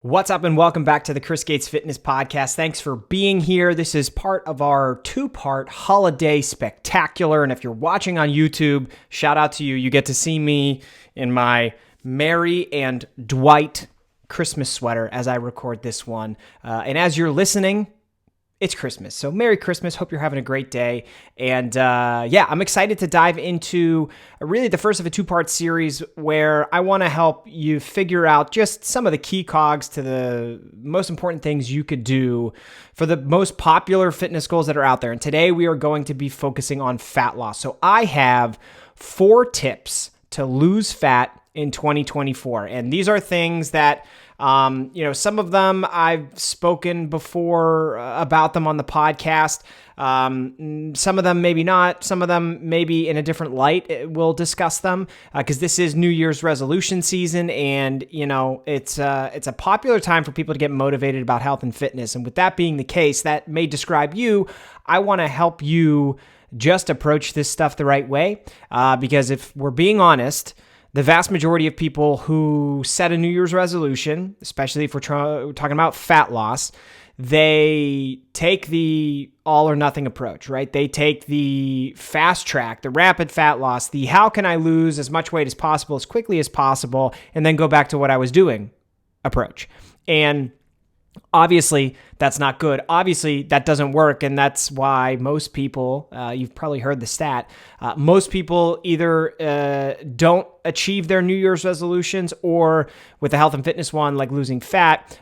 What's up and welcome back to the Chris Gates Fitness Podcast. Thanks for being here. This is part of our two-part holiday spectacular. And if you're watching on YouTube, shout out to you. You get to see me in my Mary and Dwight Christmas sweater as I record this one. And as you're listening, it's Christmas. So Merry Christmas. Hope you're having a great day. And I'm excited to dive into really the first of a two-part series where I want to help you figure out just some of the key cogs to the most important things you could do for the most popular fitness goals that are out there. And today we are going to be focusing on fat loss. So I have 4 tips to lose fat in 2024. And these are things that some of them I've spoken before about them on the podcast. Some of them maybe not. Some of them maybe in a different light. We'll discuss them because this is New Year's resolution season, and it's a popular time for people to get motivated about health and fitness. And with that being the case, that may describe you. I want to help you just approach this stuff the right way because if we're being honest, the vast majority of people who set a New Year's resolution, especially if we're talking about fat loss, they take the all or nothing approach, right? They take the fast track, the rapid fat loss, the how can I lose as much weight as possible, as quickly as possible, and then go back to what I was doing approach. And obviously, that's not good. Obviously, that doesn't work, and that's why most people, you've probably heard the stat, most people either don't achieve their New Year's resolutions, or with the health and fitness one, like losing fat,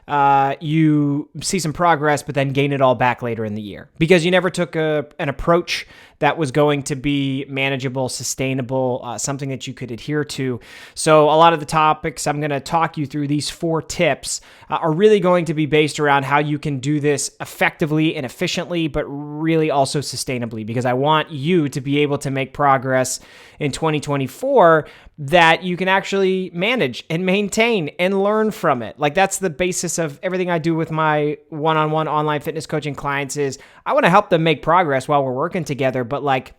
you see some progress, but then gain it all back later in the year because you never took an approach that was going to be manageable, sustainable, something that you could adhere to. So a lot of the topics I'm going to talk you through, these 4 tips, are really going to be based around how you can do this effectively and efficiently, but really also sustainably, because I want you to be able to make progress in 2024 that you can actually manage and maintain and learn from it. Like that's the basis of everything I do with my one-on-one online fitness coaching clients is I want to help them make progress while we're working together. But like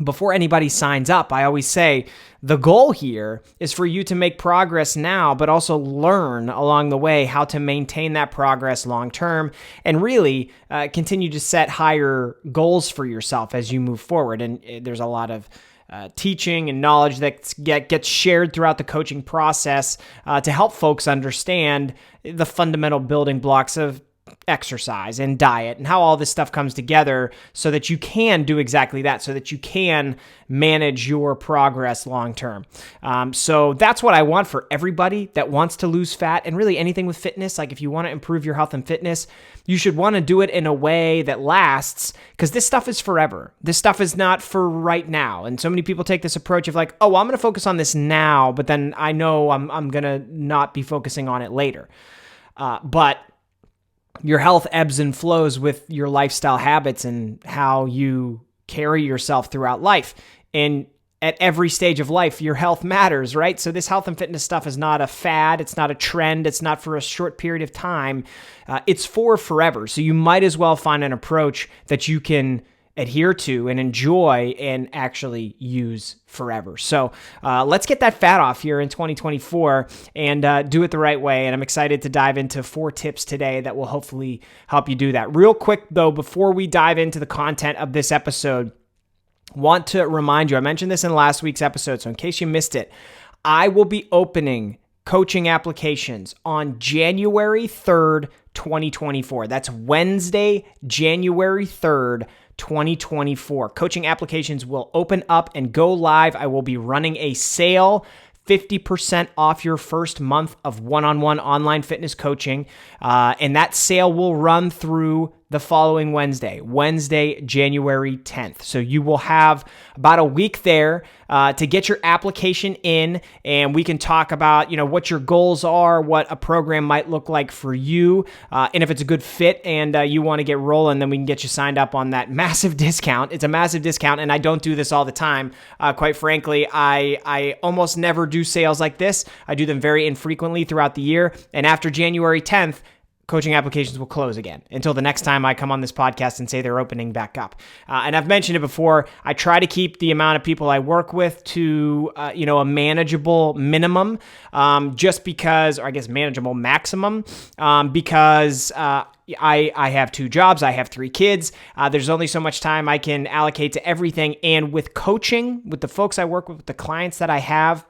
before anybody signs up, I always say the goal here is for you to make progress now, but also learn along the way how to maintain that progress long-term and really continue to set higher goals for yourself as you move forward. And there's a lot of teaching and knowledge that gets shared throughout the coaching process to help folks understand the fundamental building blocks of exercise and diet and how all this stuff comes together so that you can do exactly that, so that you can manage your progress long term. So that's what I want for everybody that wants to lose fat and really anything with fitness. Like if you want to improve your health and fitness, you should want to do it in a way that lasts because this stuff is forever. This stuff is not for right now. And so many people take this approach of like, oh, well, I'm going to focus on this now, but then I know I'm going to not be focusing on it later. But your health ebbs and flows with your lifestyle habits and how you carry yourself throughout life. And at every stage of life, your health matters, right? So this health and fitness stuff is not a fad. It's not a trend. It's not for a short period of time. It's for forever. So you might as well find an approach that you can adhere to and enjoy and actually use forever. So let's get that fat off here in 2024 and do it the right way. And I'm excited to dive into 4 tips today that will hopefully help you do that. Real quick though, before we dive into the content of this episode, want to remind you, I mentioned this in last week's episode, so in case you missed it, I will be opening coaching applications on January 3rd, 2024. That's Wednesday, January 3rd, 2024. Coaching applications will open up and go live. I will be running a sale, 50% off your first month of one-on-one online fitness coaching. And that sale will run through the following Wednesday, January 10th. So you will have about a week there to get your application in, and we can talk about, what your goals are, what a program might look like for you, and if it's a good fit and you want to get rolling, then we can get you signed up on that massive discount. It's a massive discount, and I don't do this all the time. Quite frankly, I almost never do sales like this. I do them very infrequently throughout the year, and after January 10th, coaching applications will close again until the next time I come on this podcast and say they're opening back up. And I've mentioned it before. I try to keep the amount of people I work with to, a manageable minimum, just because, or I guess manageable maximum, because I have 2 jobs. I have 3 kids. There's only so much time I can allocate to everything. And with coaching, with the folks I work with the clients that I have,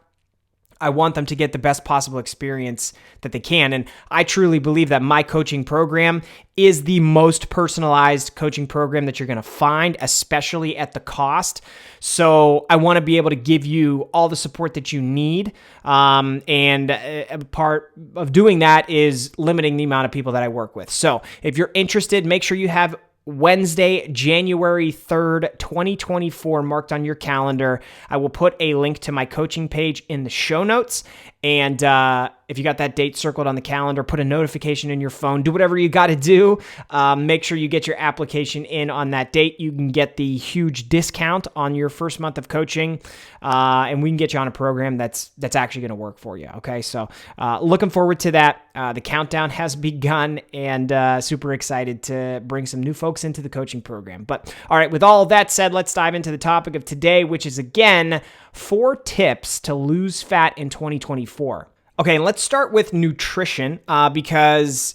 I want them to get the best possible experience that they can. And I truly believe that my coaching program is the most personalized coaching program that you're going to find, especially at the cost. So I want to be able to give you all the support that you need. And a part of doing that is limiting the amount of people that I work with. So if you're interested, make sure you have Wednesday, January 3rd, 2024 marked on your calendar. I will put a link to my coaching page in the show notes. And if you got that date circled on the calendar, put a notification in your phone. Do whatever you got to do. Make sure you get your application in on that date. You can get the huge discount on your first month of coaching, and we can get you on a program that's actually going to work for you. Okay, so looking forward to that. The countdown has begun, and super excited to bring some new folks into the coaching program. But all right, with all of that said, let's dive into the topic of today, which is again 4 tips to lose fat in 2024. Okay, and let's start with nutrition, because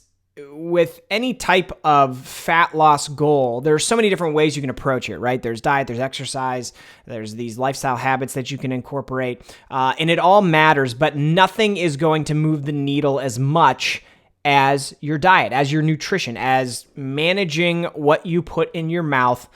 with any type of fat loss goal, there's so many different ways you can approach it, right? There's diet, there's exercise, there's these lifestyle habits that you can incorporate, and it all matters, but nothing is going to move the needle as much as your diet, as your nutrition, as managing what you put in your mouth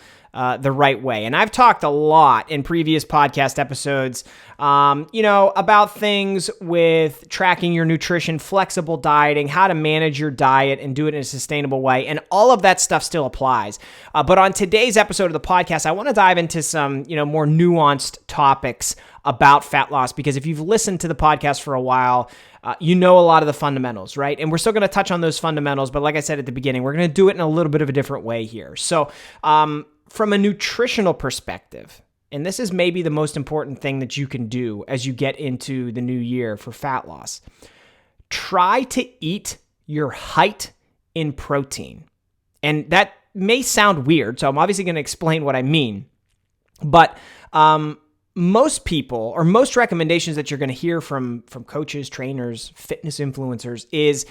the right way. And I've talked a lot in previous podcast episodes, about things with tracking your nutrition, flexible dieting, how to manage your diet and do it in a sustainable way. And all of that stuff still applies. But on today's episode of the podcast, I want to dive into some, more nuanced topics about fat loss, because if you've listened to the podcast for a while, you know a lot of the fundamentals, right? And we're still going to touch on those fundamentals, but like I said at the beginning, we're going to do it in a little bit of a different way here. So, from a nutritional perspective, and this is maybe the most important thing that you can do as you get into the new year for fat loss, try to eat your height in protein. And that may sound weird, so I'm obviously going to explain what I mean. But most people, or most recommendations that you're going to hear from coaches, trainers, fitness influencers is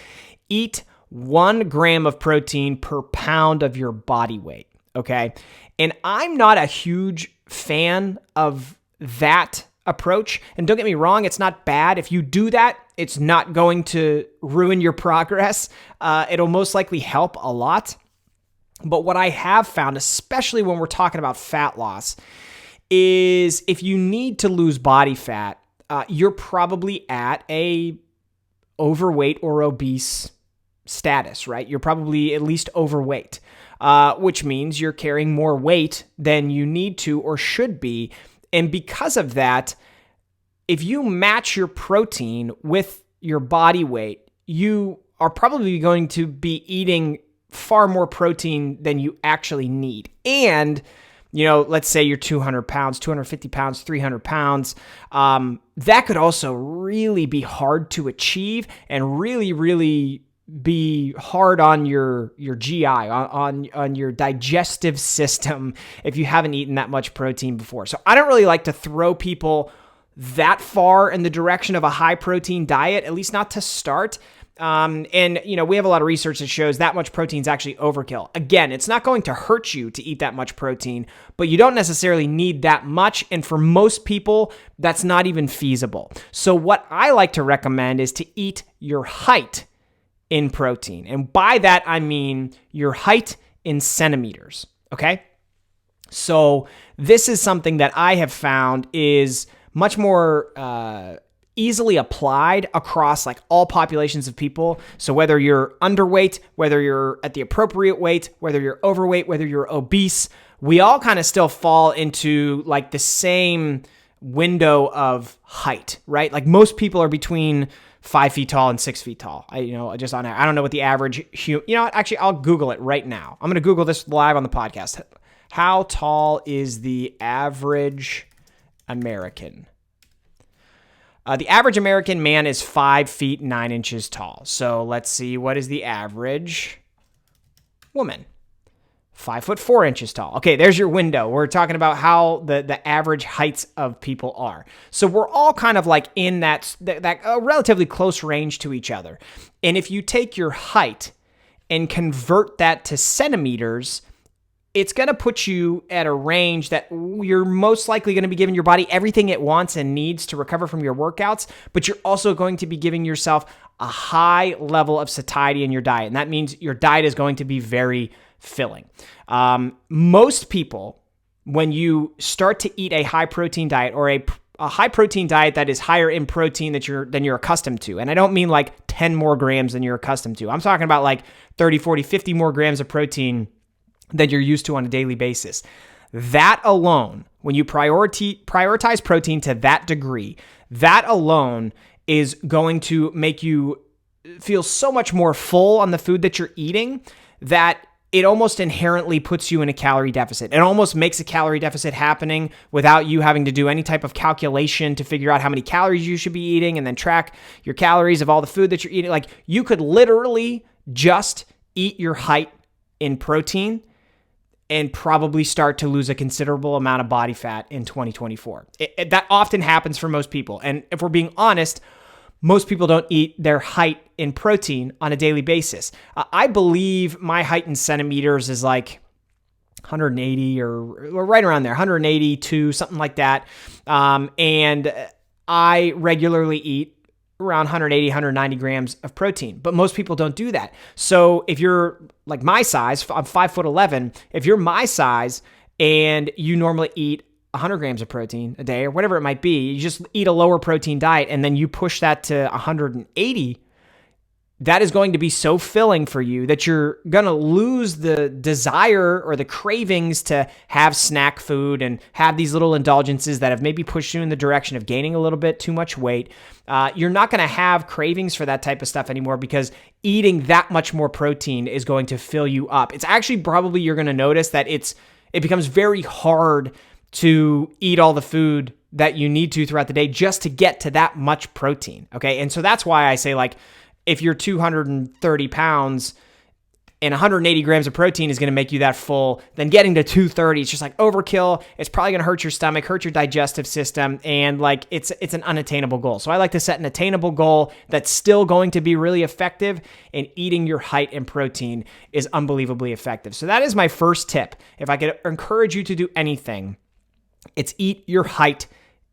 eat 1 gram of protein per pound of your body weight, okay? And I'm not a huge fan of that approach. And don't get me wrong, it's not bad. If you do that, it's not going to ruin your progress. It'll most likely help a lot. But what I have found, especially when we're talking about fat loss, is if you need to lose body fat, you're probably at a overweight or obese status, right? You're probably at least overweight, which means you're carrying more weight than you need to or should be. And because of that, if you match your protein with your body weight, you are probably going to be eating far more protein than you actually need. And let's say you're 200 pounds, 250 pounds, 300 pounds. That could also really be hard to achieve and really, really be hard on your GI, on your digestive system if you haven't eaten that much protein before. So I don't really like to throw people that far in the direction of a high protein diet, at least not to start. And we have a lot of research that shows that much protein is actually overkill. Again, it's not going to hurt you to eat that much protein, but you don't necessarily need that much. And for most people, that's not even feasible. So what I like to recommend is to eat your height in protein. And by that, I mean your height in centimeters. Okay. So this is something that I have found is much more, easily applied across like all populations of people. So whether you're underweight, whether you're at the appropriate weight, whether you're overweight, whether you're obese, we all kind of still fall into like the same window of height, right? Like most people are between 5 feet tall and 6 feet tall. I don't know what the average, actually I'll Google it right now. I'm going to Google this live on the podcast. How tall is the average American? The average American man is 5 feet 9 inches tall. So let's see, what is the average woman? 5 foot 4 inches tall. Okay, there's your window. We're talking about how the average heights of people are. So we're all kind of like in that relatively close range to each other. And if you take your height and convert that to centimeters, it's going to put you at a range that you're most likely going to be giving your body everything it wants and needs to recover from your workouts, but you're also going to be giving yourself a high level of satiety in your diet. And that means your diet is going to be very filling. Most people, when you start to eat a high protein diet or a high protein diet that is higher in protein than you're accustomed to, and I don't mean like 10 more grams than you're accustomed to. I'm talking about like 30, 40, 50 more grams of protein than you're used to on a daily basis. That alone, when you prioritize protein to that degree, that alone is going to make you feel so much more full on the food that you're eating that it almost inherently puts you in a calorie deficit. It almost makes a calorie deficit happening without you having to do any type of calculation to figure out how many calories you should be eating and then track your calories of all the food that you're eating. Like, you could literally just eat your height in protein and probably start to lose a considerable amount of body fat in 2024. That often happens for most people. And if we're being honest, most people don't eat their height in protein on a daily basis. I believe my height in centimeters is like 180 or right around there, 182, something like that. And I regularly eat around 180, 190 grams of protein, but most people don't do that. So if you're like my size, I'm 5'11", if you're my size and you normally eat 100 grams of protein a day or whatever it might be, you just eat a lower protein diet and then you push that to 180, that is going to be so filling for you that you're going to lose the desire or the cravings to have snack food and have these little indulgences that have maybe pushed you in the direction of gaining a little bit too much weight. You're not going to have cravings for that type of stuff anymore because eating that much more protein is going to fill you up. It's actually probably, you're going to notice that it becomes very hard to eat all the food that you need to throughout the day just to get to that much protein. Okay. And so that's why I say, like, if you're 230 pounds and 180 grams of protein is going to make you that full, then getting to 230 is just like overkill. It's probably going to hurt your stomach, hurt your digestive system, and like it's an unattainable goal. So I like to set an attainable goal that's still going to be really effective, and eating your height in protein is unbelievably effective. So that is my first tip. If I could encourage you to do anything, it's eat your height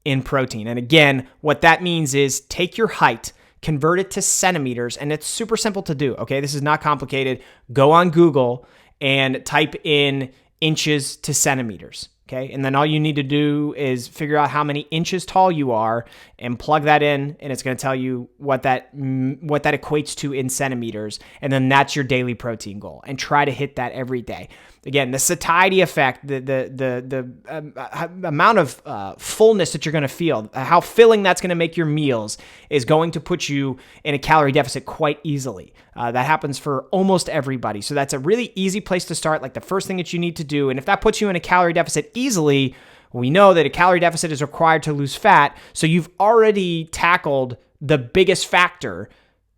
in protein. And again, what that means is take your height, convert it to centimeters, and it's super simple to do, okay? This is not complicated. Go on Google and type in inches to centimeters, okay? And then all you need to do is figure out how many inches tall you are and plug that in, and it's going to tell you what that equates to in centimeters, and then that's your daily protein goal, and try to hit that every day. Again, the satiety effect, the amount of fullness that you're going to feel, how filling that's going to make your meals is going to put you in a calorie deficit quite easily. That happens for almost everybody. So that's a really easy place to start, like the first thing that you need to do. And if that puts you in a calorie deficit easily, we know that a calorie deficit is required to lose fat. So you've already tackled the biggest factor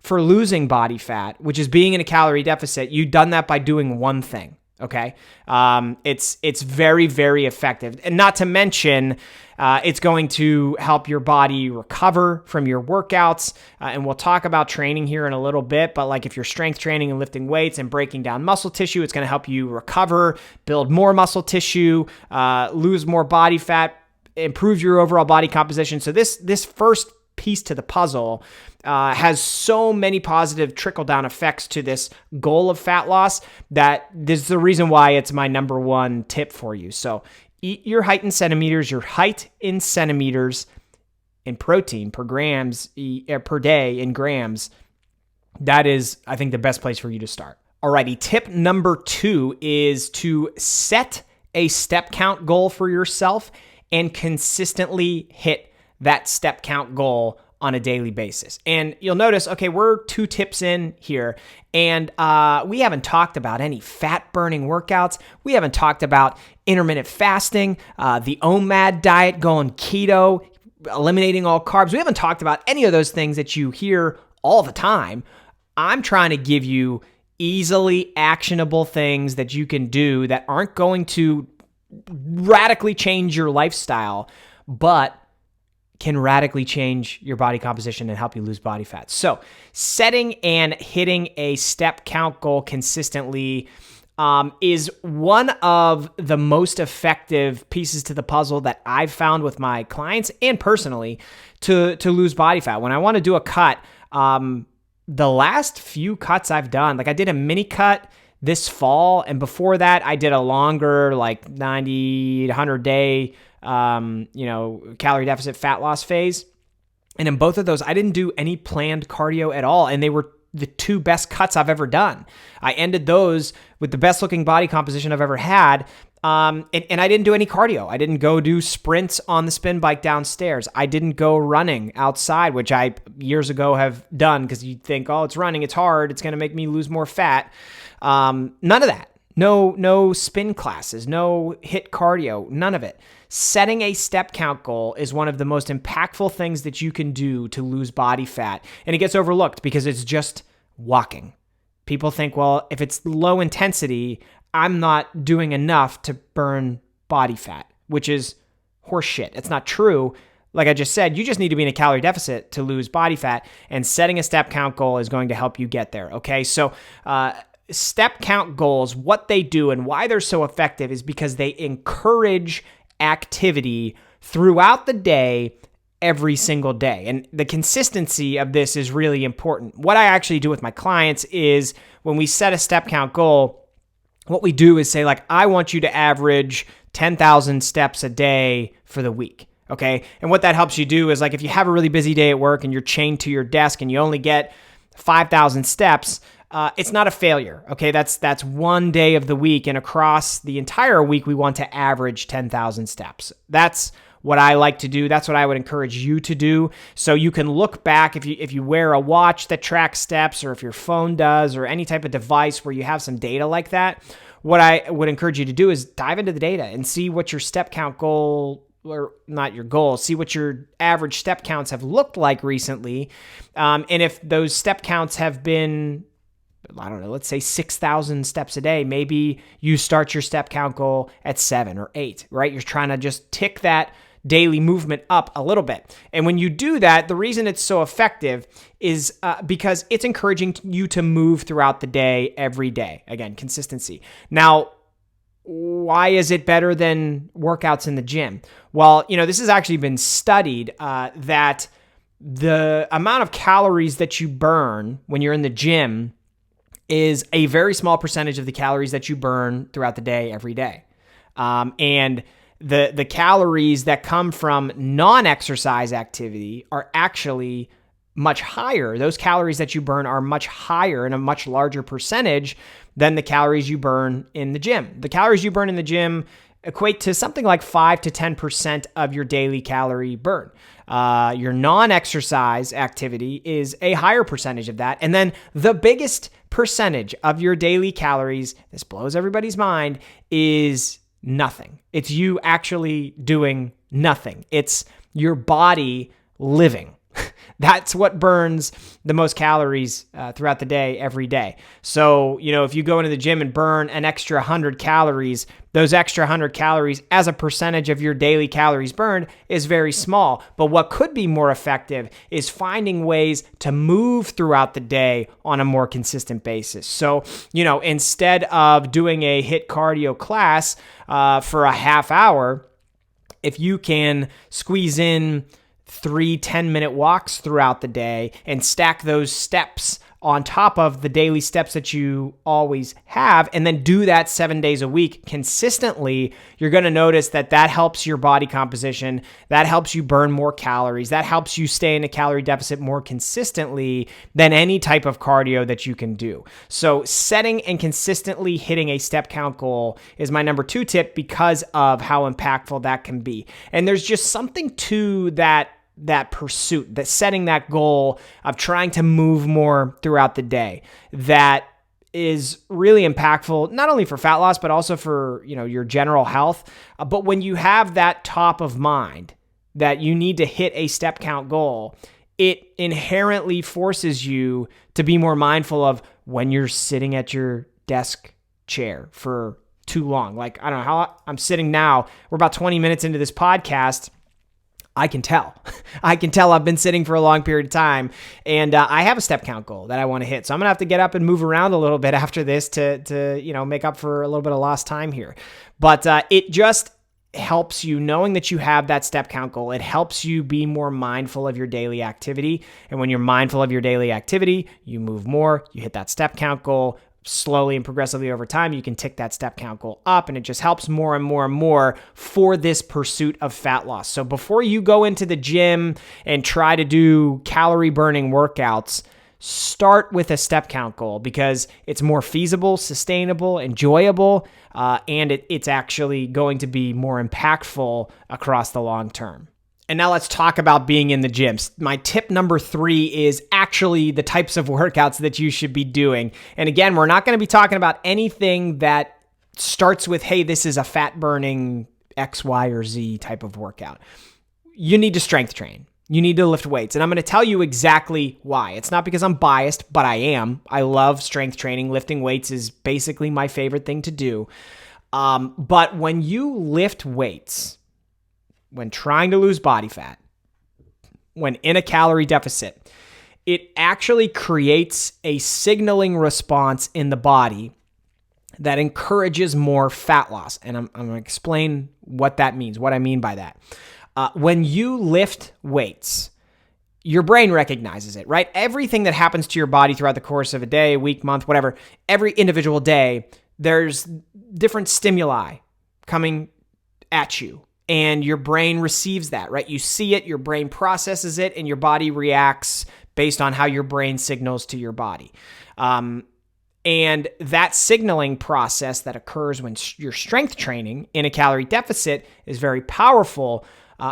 for losing body fat, which is being in a calorie deficit. You've done that by doing one thing. Okay. It's very, very effective. And not to mention, it's going to help your body recover from your workouts. And we'll talk about training here in a little bit, but like if you're strength training and lifting weights and breaking down muscle tissue, it's going to help you recover, build more muscle tissue, lose more body fat, improve your overall body composition. So this first piece to the puzzle has so many positive trickle-down effects to this goal of fat loss that this is the reason why it's my number one tip for you. So eat your height in centimeters, your height in centimeters in protein per day in grams. That is, I think, the best place for you to start. Alrighty, tip number 2 is to set a step count goal for yourself and consistently hit that step count goal on a daily basis. And you'll notice, okay, we're 2 tips in here, and we haven't talked about any fat burning workouts. We haven't talked about intermittent fasting, the OMAD diet, going keto, eliminating all carbs. We haven't talked about any of those things that you hear all the time. I'm trying to give you easily actionable things that you can do that aren't going to radically change your lifestyle, but can radically change your body composition and help you lose body fat. So setting and hitting a step count goal consistently is one of the most effective pieces to the puzzle that I've found with my clients and personally to lose body fat. When I want to do a cut, the last few cuts I've done, like I did a mini cut this fall, and before that I did a longer, like 90, 100 day, calorie deficit fat loss phase. And in both of those, I didn't do any planned cardio at all. And they were the two best cuts I've ever done. I ended those with the best looking body composition I've ever had. And I didn't do any cardio. I didn't go do sprints on the spin bike downstairs. I didn't go running outside, which I years ago have done because you think, oh, it's running, it's hard, it's going to make me lose more fat. None of that. No spin classes, no HIIT cardio, none of it. Setting a step count goal is one of the most impactful things that you can do to lose body fat. And it gets overlooked because it's just walking. People think, well, if it's low intensity, I'm not doing enough to burn body fat, which is horseshit. It's not true. Like I just said, you just need to be in a calorie deficit to lose body fat, and setting a step count goal is going to help you get there. Okay. So, step count goals, what they do and why they're so effective is because they encourage activity throughout the day, every single day. And the consistency of this is really important. What I actually do with my clients is when we set a step count goal, what we do is say, like, I want you to average 10,000 steps a day for the week. Okay. And what that helps you do is, like, if you have a really busy day at work and you're chained to your desk and you only get 5,000 steps, it's not a failure. Okay. That's one day of the week. And across the entire week, we want to average 10,000 steps. That's what I like to do. That's what I would encourage you to do. So you can look back if you wear a watch that tracks steps, or if your phone does, or any type of device where you have some data like that. What I would encourage you to do is dive into the data and see what your step count goal, or not your goal, see what your average step counts have looked like recently. And if those step counts have been, I don't know, let's say 6,000 steps a day, maybe you start your step count goal at 7 or 8, right? You're trying to just tick that daily movement up a little bit. And when you do that, the reason it's so effective is because it's encouraging you to move throughout the day, every day. Again, consistency. Now, why is it better than workouts in the gym? Well, this has actually been studied that the amount of calories that you burn when you're in the gym is a very small percentage of the calories that you burn throughout the day, every day. And the calories that come from non-exercise activity are actually much higher. Those calories that you burn are much higher and a much larger percentage than the calories you burn in the gym. The calories you burn in the gym equate to something like 5 to 10% of your daily calorie burn. Your non-exercise activity is a higher percentage of that. And then the biggest percentage of your daily calories, this blows everybody's mind, is nothing. It's you actually doing nothing. It's your body living. That's what burns the most calories throughout the day, every day. So, if you go into the gym and burn an extra 100 calories, those extra 100 calories as a percentage of your daily calories burned is very small. But what could be more effective is finding ways to move throughout the day on a more consistent basis. So, instead of doing a HIIT cardio class for a half hour, if you can squeeze in 3 10-minute walks throughout the day and stack those steps on top of the daily steps that you always have, and then do that 7 days a week consistently, you're going to notice that helps your body composition, that helps you burn more calories, that helps you stay in a calorie deficit more consistently than any type of cardio that you can do. So setting and consistently hitting a step count goal is my number 2 tip because of how impactful that can be. And there's just something to that pursuit, that setting that goal of trying to move more throughout the day, that is really impactful, not only for fat loss, but also for, your general health. But when you have that top of mind, that you need to hit a step count goal, it inherently forces you to be more mindful of when you're sitting at your desk chair for too long. Like, I don't know how I'm sitting now. We're about 20 minutes into this podcast. I can tell. I've been sitting for a long period of time, and I have a step count goal that I want to hit. So I'm going to have to get up and move around a little bit after this to make up for a little bit of lost time here. But it just helps you knowing that you have that step count goal. It helps you be more mindful of your daily activity. And when you're mindful of your daily activity, you move more, you hit that step count goal. Slowly and progressively over time, you can tick that step count goal up, and it just helps more and more and more for this pursuit of fat loss. So before you go into the gym and try to do calorie burning workouts, start with a step count goal because it's more feasible, sustainable, enjoyable, and it's actually going to be more impactful across the long term. And now let's talk about being in the gym. My tip number 3 is actually the types of workouts that you should be doing. And again, we're not going to be talking about anything that starts with, hey, this is a fat burning X, Y, or Z type of workout. You need to strength train. You need to lift weights. And I'm going to tell you exactly why. It's not because I'm biased, but I am. I love strength training. Lifting weights is basically my favorite thing to do. But when you lift weights, when trying to lose body fat, when in a calorie deficit, it actually creates a signaling response in the body that encourages more fat loss. And I'm going to explain what that means, what I mean by that. When you lift weights, your brain recognizes it, right? Everything that happens to your body throughout the course of a day, week, month, whatever, every individual day, there's different stimuli coming at you. And your brain receives that, right? You see it, your brain processes it, and your body reacts based on how your brain signals to your body. And that signaling process that occurs when you're strength training in a calorie deficit is very powerful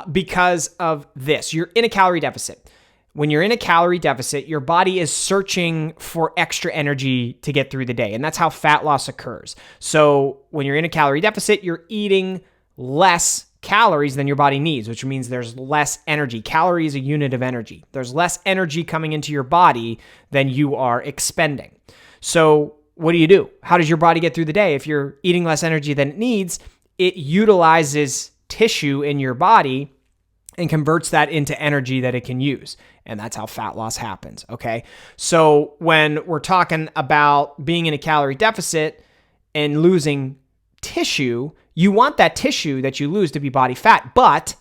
because of this. You're in a calorie deficit. When you're in a calorie deficit, your body is searching for extra energy to get through the day. And that's how fat loss occurs. So when you're in a calorie deficit, you're eating less calories than your body needs, which means there's less energy. Calorie is a unit of energy. There's less energy coming into your body than you are expending. So what do? How does your body get through the day? If you're eating less energy than it needs, it utilizes tissue in your body and converts that into energy that it can use. And that's how fat loss happens, okay? So when we're talking about being in a calorie deficit and losing tissue, you want that tissue that you lose to be body fat, but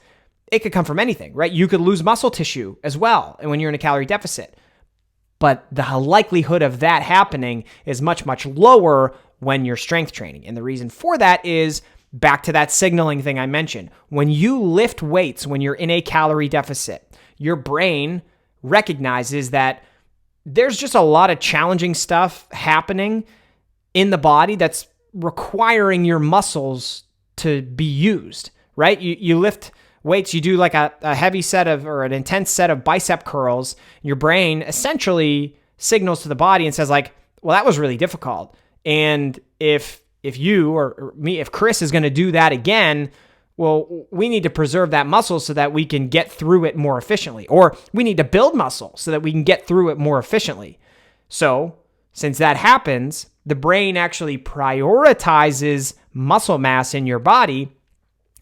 it could come from anything, right? You could lose muscle tissue as well, and when you're in a calorie deficit. But the likelihood of that happening is much, much lower when you're strength training. And the reason for that is back to that signaling thing I mentioned. When you lift weights, when you're in a calorie deficit, your brain recognizes that there's just a lot of challenging stuff happening in the body that's requiring your muscles to be used, right? You lift weights, you do like a heavy set of, or an intense set of bicep curls. Your brain essentially signals to the body and says like, well, that was really difficult. And if you or me, if Chris is going to do that again, well, we need to preserve that muscle so that we can get through it more efficiently. Or we need to build muscle so that we can get through it more efficiently. So since that happens, the brain actually prioritizes muscle mass in your body.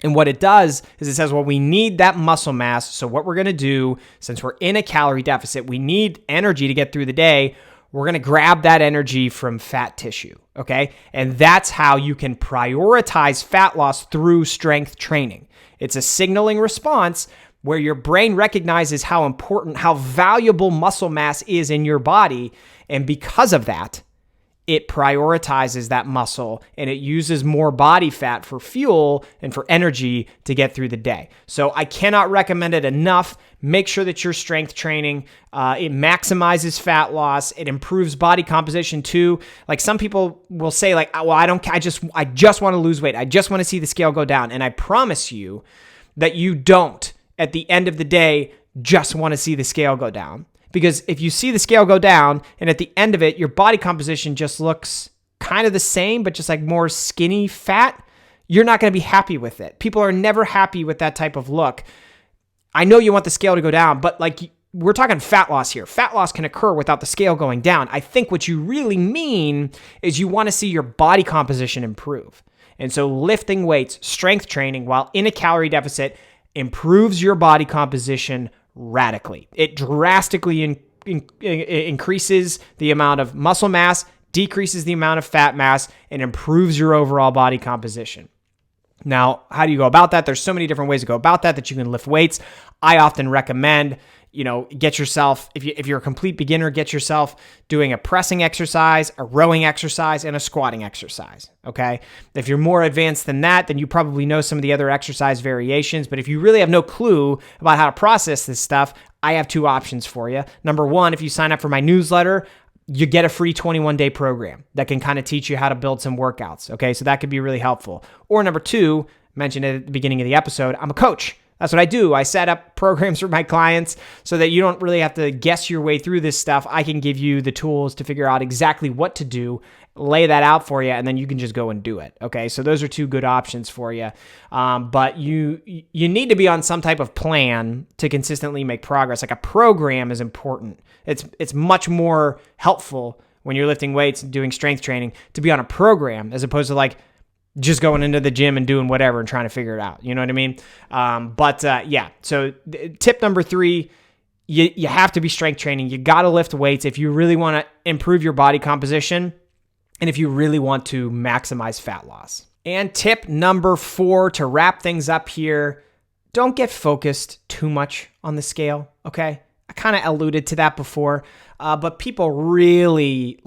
And what it does is it says, well, we need that muscle mass. So what we're going to do, since we're in a calorie deficit, we need energy to get through the day. We're going to grab that energy from fat tissue, okay? And that's how you can prioritize fat loss through strength training. It's a signaling response where your brain recognizes how important, how valuable muscle mass is in your body. And because of that, it prioritizes that muscle and it uses more body fat for fuel and for energy to get through the day. So I cannot recommend it enough. Make sure that you're strength training. It maximizes fat loss. It improves body composition too. Like some people will say like, well, I just want to lose weight. I just want to see the scale go down. And I promise you that you don't at the end of the day just want to see the scale go down. Because if you see the scale go down and at the end of it, your body composition just looks kind of the same, but just like more skinny fat, you're not going to be happy with it. People are never happy with that type of look. I know you want the scale to go down, but like we're talking fat loss here. Fat loss can occur without the scale going down. I think what you really mean is you want to see your body composition improve. And so lifting weights, strength training while in a calorie deficit improves your body composition radically. It drastically increases the amount of muscle mass, decreases the amount of fat mass, and improves your overall body composition. Now, how do you go about that? There's so many different ways to go about that you can lift weights. I often recommend, get yourself, if you're a complete beginner, get yourself doing a pressing exercise, a rowing exercise, and a squatting exercise, okay? If you're more advanced than that, then you probably know some of the other exercise variations, but if you really have no clue about how to process this stuff, I have two options for you. Number one, if you sign up for my newsletter, you get a free 21-day program that can kind of teach you how to build some workouts, okay? So that could be really helpful. Or number two, mentioned it at the beginning of the episode, I'm a coach. That's what I do. I set up programs for my clients so that you don't really have to guess your way through this stuff. I can give you the tools to figure out exactly what to do, lay that out for you, and then you can just go and do it. Okay, so those are two good options for you. But you need to be on some type of plan to consistently make progress. Like a program is important. It's much more helpful when you're lifting weights and doing strength training to be on a program as opposed to like just going into the gym and doing whatever and trying to figure it out. You know what I mean? Yeah. So tip number 3, you have to be strength training. You got to lift weights if you really want to improve your body composition and if you really want to maximize fat loss. And tip number 4 to wrap things up here, don't get focused too much on the scale, okay? I kind of alluded to that before, but people really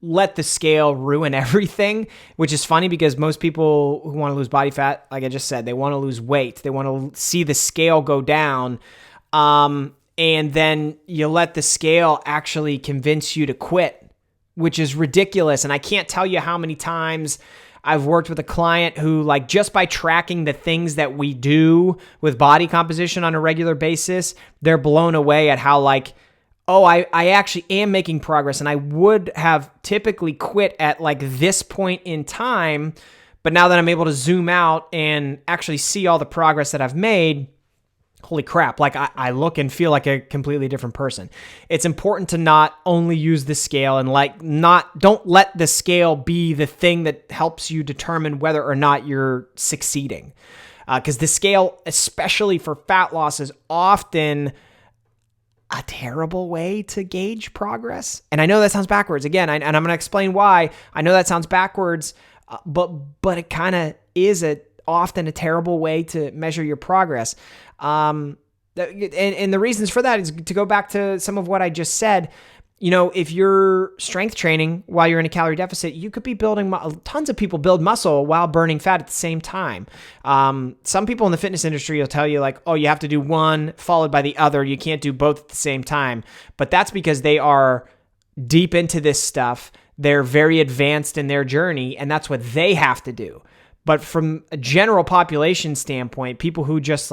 let the scale ruin everything, which is funny because most people who want to lose body fat, like I just said, they want to lose weight. They want to see the scale go down. And then you let the scale actually convince you to quit, which is ridiculous. And I can't tell you how many times I've worked with a client who, like, just by tracking the things that we do with body composition on a regular basis, they're blown away at how, like, oh, I actually am making progress, and I would have typically quit at like this point in time, but now that I'm able to zoom out and actually see all the progress that I've made, holy crap, like I look and feel like a completely different person. It's important to not only use the scale and don't let the scale be the thing that helps you determine whether or not you're succeeding. Because the scale, especially for fat loss, is often a terrible way to gauge progress. And I know that sounds backwards again, and I'm going to explain why. I know that sounds backwards, but it kind of is often a terrible way to measure your progress. And the reasons for that is to go back to some of what I just said. If you're strength training while you're in a calorie deficit, you could be building, tons of people build muscle while burning fat at the same time. Some people in the fitness industry will tell you like, oh, you have to do one followed by the other. You can't do both at the same time. But that's because they are deep into this stuff. They're very advanced in their journey, and that's what they have to do. But from a general population standpoint, people who just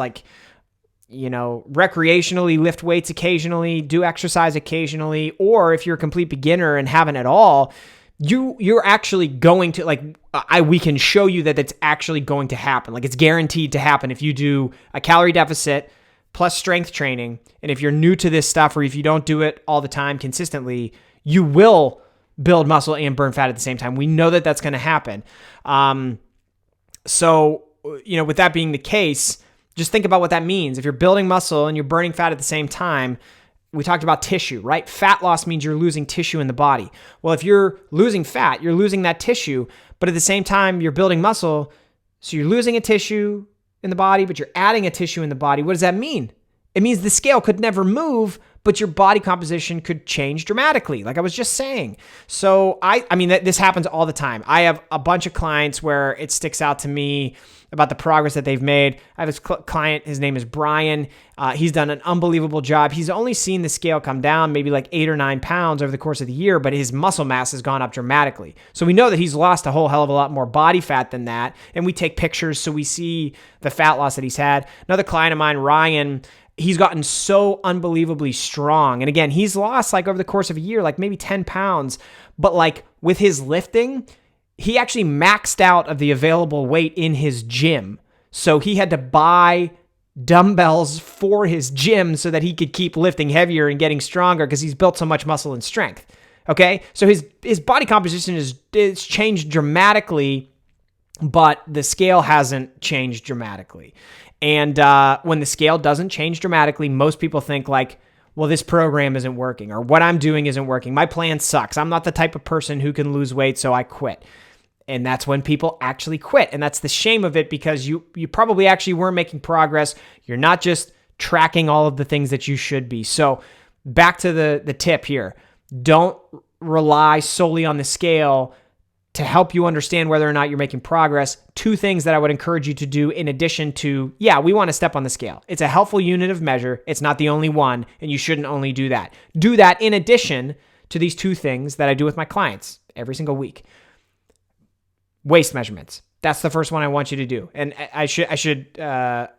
recreationally lift weights occasionally, do exercise occasionally, or if you're a complete beginner and haven't at all, you're actually going to we can show you that it's actually going to happen. Like it's guaranteed to happen if you do a calorie deficit plus strength training. And if you're new to this stuff, or if you don't do it all the time consistently, you will build muscle and burn fat at the same time. We know that that's going to happen. So with that being the case, just think about what that means. If you're building muscle and you're burning fat at the same time, we talked about tissue, right? Fat loss means you're losing tissue in the body. Well, if you're losing fat, you're losing that tissue, but at the same time, you're building muscle. So you're losing a tissue in the body, but you're adding a tissue in the body. What does that mean? It means the scale could never move, but your body composition could change dramatically, like I was just saying. So this happens all the time. I have a bunch of clients where it sticks out to me about the progress that they've made. I have this client, his name is Brian. He's done an unbelievable job. He's only seen the scale come down maybe like 8 or 9 pounds over the course of the year, but his muscle mass has gone up dramatically. So we know that he's lost a whole hell of a lot more body fat than that. And we take pictures so we see the fat loss that he's had. Another client of mine, Ryan, he's gotten so unbelievably strong. And again, he's lost over the course of a year, maybe 10 pounds. But with his lifting, he actually maxed out of the available weight in his gym. So he had to buy dumbbells for his gym so that he could keep lifting heavier and getting stronger because he's built so much muscle and strength. Okay, so his body composition is changed dramatically, but the scale hasn't changed dramatically. And when the scale doesn't change dramatically, most people think like, well, this program isn't working, or what I'm doing isn't working. My plan sucks. I'm not the type of person who can lose weight, so I quit. And that's when people actually quit. And that's the shame of it, because you probably actually weren't making progress. You're not just tracking all of the things that you should be. So back to the tip here. Don't rely solely on the scale to help you understand whether or not you're making progress. Two things that I would encourage you to do in addition to, we want to step on the scale. It's a helpful unit of measure. It's not the only one, and you shouldn't only do that. Do that in addition to these two things that I do with my clients every single week. Waist measurements. That's the first one I want you to do. And I should run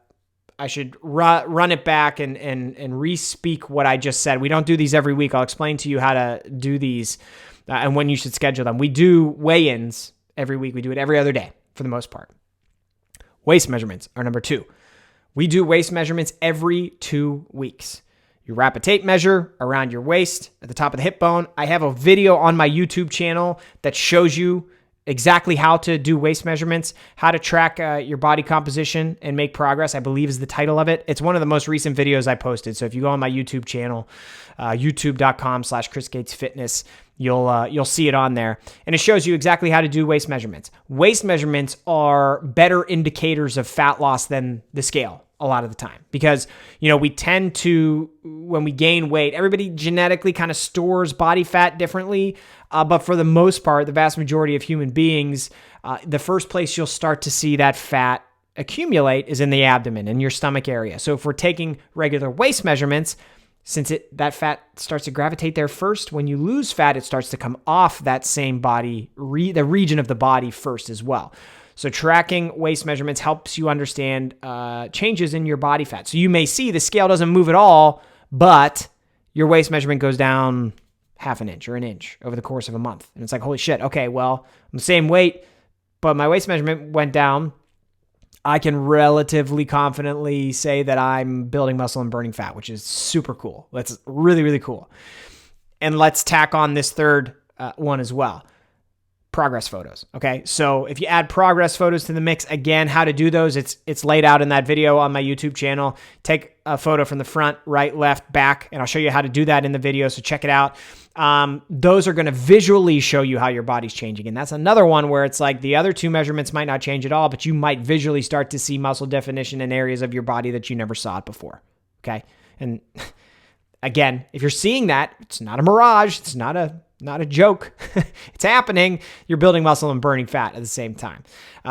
it back and re-speak what I just said. We don't do these every week. I'll explain to you how to do these and when you should schedule them. We do weigh-ins every week. We do it every other day for the most part. Waist measurements are number 2. We do waist measurements every 2 weeks. You wrap a tape measure around your waist at the top of the hip bone. I have a video on my YouTube channel that shows you exactly how to do waist measurements, how to track your body composition and make progress, I believe is the title of it. It's one of the most recent videos I posted. So if you go on my YouTube channel, youtube.com/ChrisGatesFitness, you'll see it on there. And it shows you exactly how to do waist measurements. Waist measurements are better indicators of fat loss than the scale a lot of the time, because, we tend to, when we gain weight, everybody genetically kind of stores body fat differently. But for the most part, the vast majority of human beings, the first place you'll start to see that fat accumulate is in the abdomen, in your stomach area. So if we're taking regular waist measurements, since that fat starts to gravitate there first, when you lose fat, it starts to come off that same body, the region of the body first as well. So tracking waist measurements helps you understand changes in your body fat. So you may see the scale doesn't move at all, but your waist measurement goes down half an inch or an inch over the course of a month. And it's like, holy shit, okay, well, I'm the same weight, but my waist measurement went down. I can relatively confidently say that I'm building muscle and burning fat, which is super cool. That's really, really cool. And let's tack on this third one as well. Progress photos. Okay. So if you add progress photos to the mix, again, how to do those, it's laid out in that video on my YouTube channel. Take a photo from the front, right, left, back, and I'll show you how to do that in the video. So check it out. Those are going to visually show you how your body's changing. And that's another one where it's like the other two measurements might not change at all, but you might visually start to see muscle definition in areas of your body that you never saw it before. Okay. And again, if you're seeing that, it's not a mirage. It's not a joke. It's happening. You're building muscle and burning fat at the same time.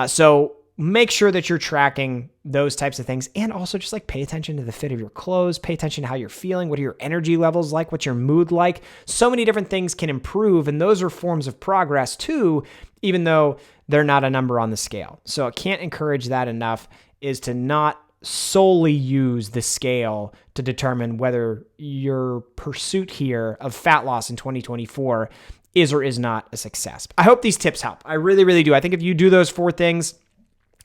So make sure that you're tracking those types of things, and also just like pay attention to the fit of your clothes, pay attention to how you're feeling. What are your energy levels like? What's your mood like? So many different things can improve, and those are forms of progress too, even though they're not a number on the scale. So I can't encourage that enough, is to not solely use the scale to determine whether your pursuit here of fat loss in 2024 is or is not a success. I hope these tips help. I really, really do. I think if you do those 4 things,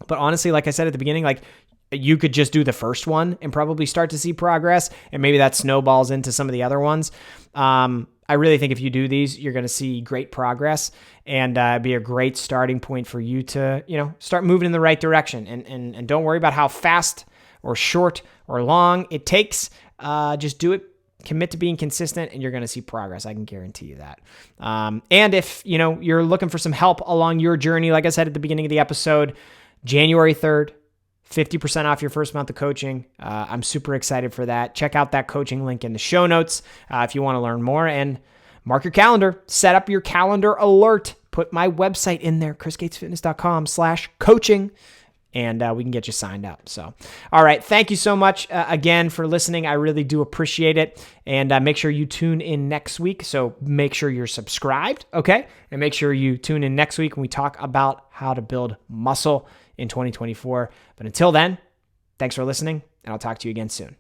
but honestly, like I said at the beginning, like you could just do the first one and probably start to see progress, and maybe that snowballs into some of the other ones. I really think if you do these, you're going to see great progress, and be a great starting point for you to, start moving in the right direction. And don't worry about how fast or short or long it takes. Just do it. Commit to being consistent, and you're going to see progress. I can guarantee you that. And if, you're looking for some help along your journey, like I said at the beginning of the episode, January 3rd, 50% off your first month of coaching. I'm super excited for that. Check out that coaching link in the show notes if you want to learn more, and mark your calendar. Set up your calendar alert. Put my website in there, chrisgatesfitness.com/coaching, and we can get you signed up. So, all right. Thank you so much again for listening. I really do appreciate it. And make sure you tune in next week. So make sure you're subscribed. Okay. And make sure you tune in next week when we talk about how to build muscle in 2024. But until then, thanks for listening, and I'll talk to you again soon.